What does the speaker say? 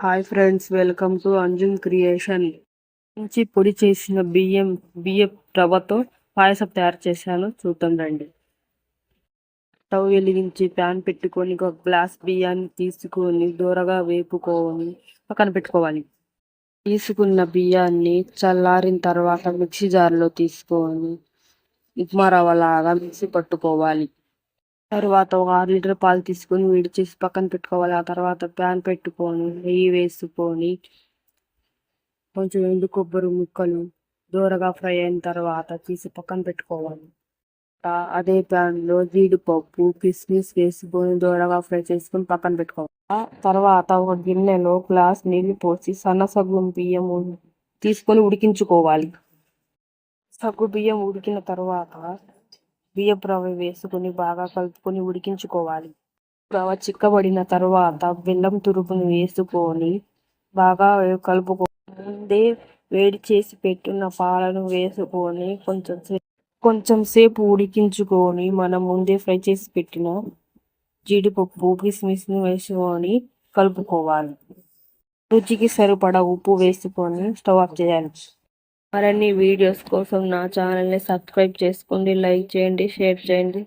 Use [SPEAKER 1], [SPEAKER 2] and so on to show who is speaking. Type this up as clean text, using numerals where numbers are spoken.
[SPEAKER 1] Hi friends, welcome to Anjum creation. నుంచి పొడి చేసిన బియ్యం రవ్వతో పాయసం తయారు చేశాను, చూద్దాం రండి. స్టవ్ వెలిగించి ప్యాన్ పెట్టుకొని ఒక గ్లాస్ బియ్యాన్ని తీసుకొని దూరగా వేపుకొని పక్కన పెట్టుకోవాలి. తీసుకున్న బియ్యాన్ని చల్లారిన తర్వాత మిక్సీ జార్లో తీసుకొని ఉప్మా రవ్వలాగా మిక్సీ పట్టుకోవాలి. తర్వాత ఒక 6 లీటర్ పాలు తీసుకొని వేడి చేసి పక్కన పెట్టుకోవాలి. ఆ తర్వాత ప్యాన్ పెట్టుకొని నెయ్యి వేసుకొని కొంచెం ఎండు కొబ్బరి ముక్కలు దూరగా ఫ్రై అయిన తర్వాత తీసి పక్కన పెట్టుకోవాలి. అదే ప్యాన్లో జీడిపప్పు కిస్మిస్ వేసుకొని దూరగా ఫ్రై చేసుకొని పక్కన పెట్టుకోవాలి. ఆ తర్వాత ఒక గిన్నెలో గ్లాస్ నీళ్లు పోసి సన్నసగ్గు బియ్యం తీసుకొని ఉడికించుకోవాలి. సగ్గు బియ్యం ఉడికిన తర్వాత బియ్యపు రవ్వ వేసుకొని బాగా కలుపుకొని ఉడికించుకోవాలి. రవ్వ చిక్కబడిన తర్వాత బెల్లం తురుమును వేసుకొని బాగా ముందే వేడి చేసి పెట్టిన పాలను వేసుకొని కొంచెం సేపు ఉడికించుకొని మనం ముందే ఫ్రై చేసి పెట్టిన జీడిపప్పు కిస్మిస్ని వేసుకొని కలుపుకోవాలి. రుచికి సరిపడా ఉప్పు వేసుకొని స్టవ్ ఆఫ్ చేయాలి. మరిన్ని వీడియోస్ కోసం నా ఛానల్ని సబ్స్క్రైబ్ చేసుకోండి, లైక్ చేయండి, షేర్ చేయండి.